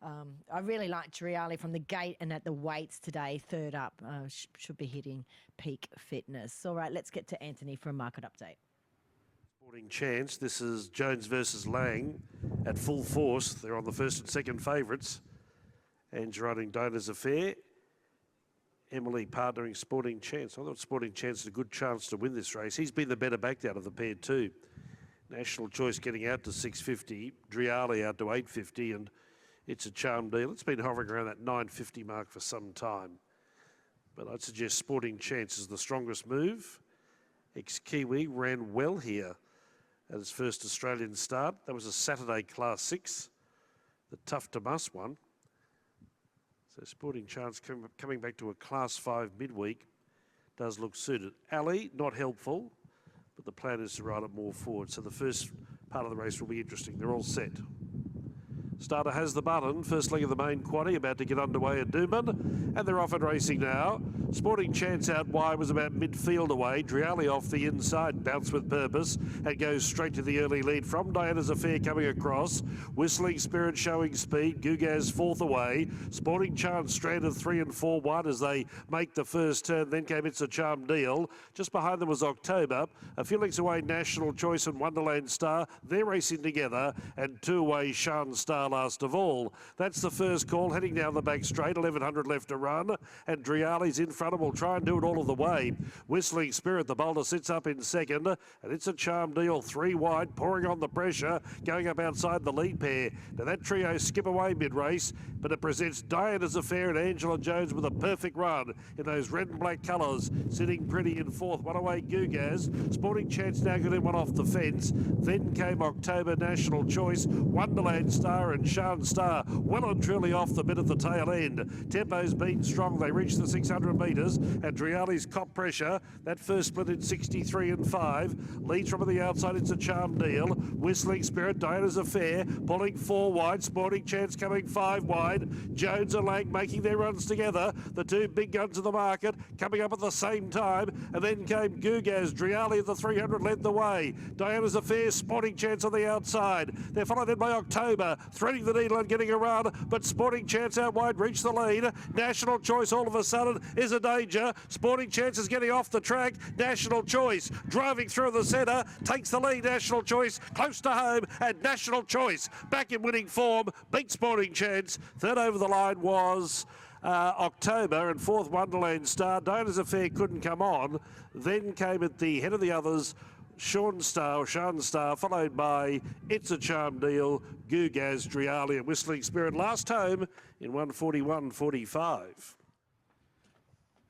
I really like Driali from the gate and at the weights today, third up. Should be hitting peak fitness. All right, let's get to Anthony for a market update. Sporting Chance. This is Jones versus Lang at full force. They're on the first and second favourites. And running Dinah's Affair. Emily partnering Sporting Chance. I thought Sporting Chance had a good chance to win this race. He's been the better backed out of the pair too. National Choice getting out to 650, Driali out to 850, and It's a Charm Deal. It's been hovering around that 950 mark for some time. But I'd suggest Sporting Chance is the strongest move. Ex-Kiwi ran well here at his first Australian start. That was a Saturday Class 6, the Tough to Muss one. So Sporting Chance coming back to a Class 5 midweek does look suited. Ali, not helpful, but the plan is to ride it more forward. So the first part of the race will be interesting. They're all set. Starter has the button. First leg of the main quaddie about to get underway at Doomben, and they're off and racing now. Sporting Chance out wide was about midfield away. Driali off the inside, bounced with purpose, and goes straight to the early lead from Diana's Affair coming across. Whistling Spirit showing speed. Gugaz fourth away. Sporting Chance stranded 3 and 4 wide as they make the first turn. Then came It's a Charm Deal. Just behind them was October. A few lengths away, National Choice and Wonderland Star. They're racing together, and 2 away, Shan Star last of all. That's the first call, heading down the back straight, 1100 left to run, and Driali's in front and will try and do it all of the way. Whistling Spirit, the bowler, sits up in second, and It's a Charm Deal, 3 wide, pouring on the pressure, going up outside the lead pair. Now that trio skip away mid-race, but it presents Diana's Affair and Angela Jones with a perfect run in those red and black colours, sitting pretty in fourth. One away, Gugaz. Sporting Chance now got in one off the fence. Then came October, National Choice, Wonderland Star and Shan Star, well and truly off the bit at the tail end. Tempo's been strong. They reached the 600 metres, and Driali's cop pressure. That first split in 63 and 5. Leads from the outside. It's a Charm Deal. Whistling Spirit, Diana's Affair, pulling 4 wide. Sporting Chance coming 5 wide. Jones and Lang making their runs together. The 2 big guns of the market coming up at the same time. And then came Gugaz. Driali at the 300 led the way. Diana's Affair, Sporting Chance on the outside. They're followed then by October, threading the needle and getting a run, but Sporting Chance out wide reached the lead. National Choice all of a sudden is a danger. Sporting Chance is getting off the track. National Choice driving through the centre, takes the lead. National Choice close to home, and National Choice back in winning form, beat Sporting Chance. Third over the line was October, and fourth Wonderland Star. Diana's Affair couldn't come on. Then came at the head of the others, Shan Star, followed by It's a Charm Deal, Gugaz, Driali and Whistling Spirit. Last home in 141.45.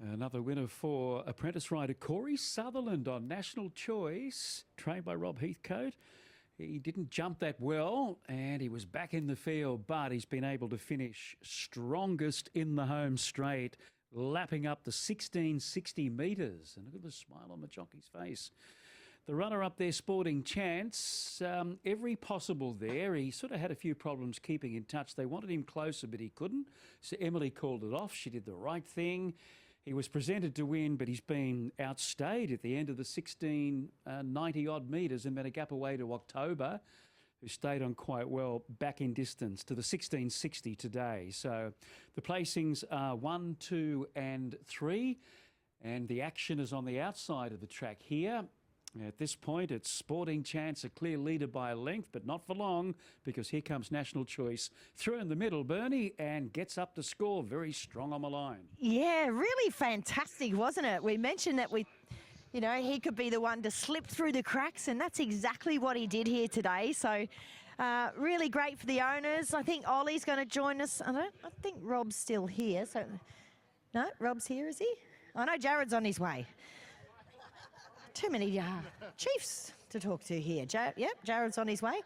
Another winner for apprentice rider Corey Sutherland on National Choice, trained by Rob Heathcote. He didn't jump that well, and he was back in the field, but he's been able to finish strongest in the home straight, lapping up the 1660 metres. And look at the smile on the jockey's face. The runner-up there, Sporting Chance, every possible there. He sort of had a few problems keeping in touch. They wanted him closer, but he couldn't. So Emily called it off. She did the right thing. He was presented to win, but he's been outstayed at the end of the 1690-odd metres and met a gap away to October, who stayed on quite well back in distance to the 1660 today. So the placings are 1, 2 and 3, and the action is on the outside of the track here. At this point, it's Sporting Chance, a clear leader by a length, but not for long, because here comes National Choice through in the middle, Bernie, and gets up to score. Very strong on the line. Yeah, really fantastic, wasn't it? We mentioned that he could be the one to slip through the cracks, and that's exactly what he did here today. So really great for the owners. I think Ollie's going to join us. I think Rob's still here. So no, Rob's here, is he? I know Jared's on his way. Too many chiefs to talk to here. Yep, Jared's on his way.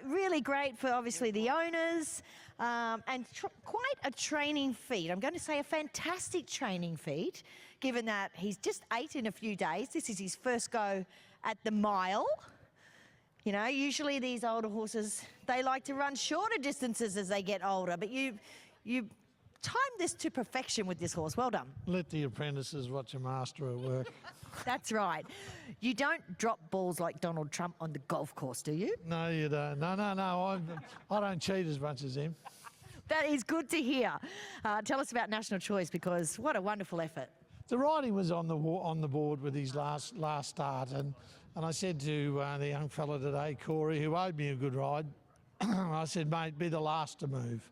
Really great for obviously the owners, and quite a training feat. I'm going to say a fantastic training feat, given that he's just 8 in a few days. This is his first go at the mile. You know, usually these older horses, they like to run shorter distances as they get older, but you timed this to perfection with this horse. Well done. Let the apprentices watch a master at work. That's right. You don't drop balls like Donald Trump on the golf course, do you? No, you don't. No. I don't cheat as much as him. That is good to hear. Tell us about National Choice, because what a wonderful effort. The riding was on the board with his last start, and I said to the young fella today, Corey, who owed me a good ride, I said, mate, be the last to move.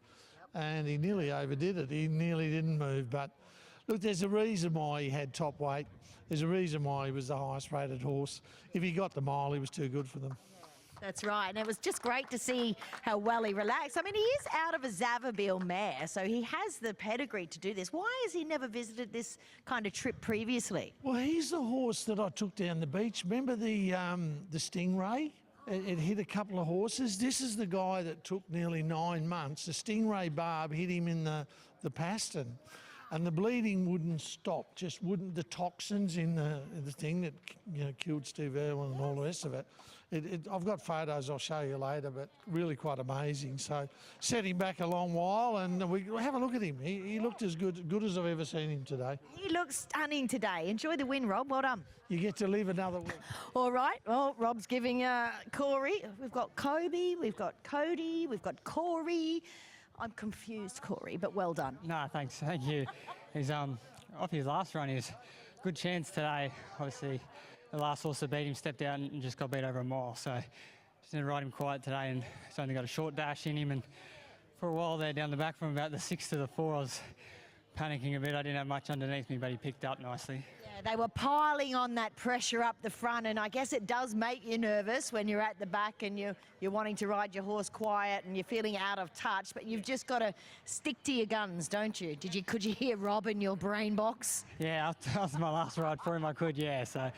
And he nearly overdid it. He nearly didn't move. But look, there's a reason why he had top weight. There's a reason why he was the highest rated horse. If he got the mile, he was too good for them. That's right, and it was just great to see how well he relaxed. I mean, he is out of a Zavabeel mare, so he has the pedigree to do this. Why has he never visited this kind of trip previously? Well, he's the horse that I took down the beach. Remember the Stingray? It hit a couple of horses. This is the guy that took nearly 9 months. The Stingray barb hit him in the pastern, and the bleeding wouldn't stop. Just wouldn't. The toxins in the thing that killed Steve Irwin and all the rest of it. I've got photos I'll show you later, but really quite amazing. So set him back a long while, and we have a look at him. He looked as good as I've ever seen him today. He looks stunning today. Enjoy the win, Rob. Well done. You get to live another week. All right. Well, Rob's giving Corey. We've got Kobe, we've got Cody, we've got Corey. I'm confused, Corey, but well done. No, thanks. Thank you. He's off his last run. He's good chance today. Obviously, the last horse that beat him stepped out and just got beat over a mile. So just need to ride him quiet today, and he's only got a short dash in him. And for a while there down the back from about the 6 to the 4, I was panicking a bit. I didn't have much underneath me, but he picked up nicely. Yeah, they were piling on that pressure up the front, and I guess it does make you nervous when you're at the back and you're wanting to ride your horse quiet and you're feeling out of touch, but you've just got to stick to your guns, don't you? Could you hear Rob in your brain box? Yeah, that was my last ride for him. I could, yeah. So I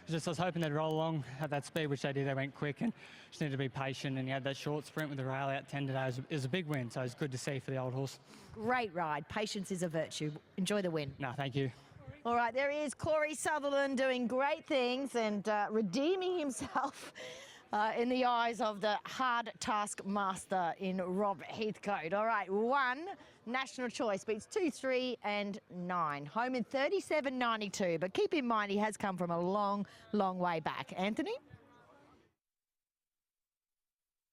was hoping they'd roll along at that speed, which they did. They went quick, and just needed to be patient. And he had that short sprint with the rail out 10 today. It was a big win, so it's good to see for the old horse. Great ride. Patience is a virtue. Enjoy the win. No, thank you. All right, there is Corey Sutherland doing great things and redeeming himself in the eyes of the hard task master in Rob Heathcote. All right, 1 National Choice beats 2, 3 and 9. Home in 37.92, but keep in mind he has come from a long, long way back. Anthony?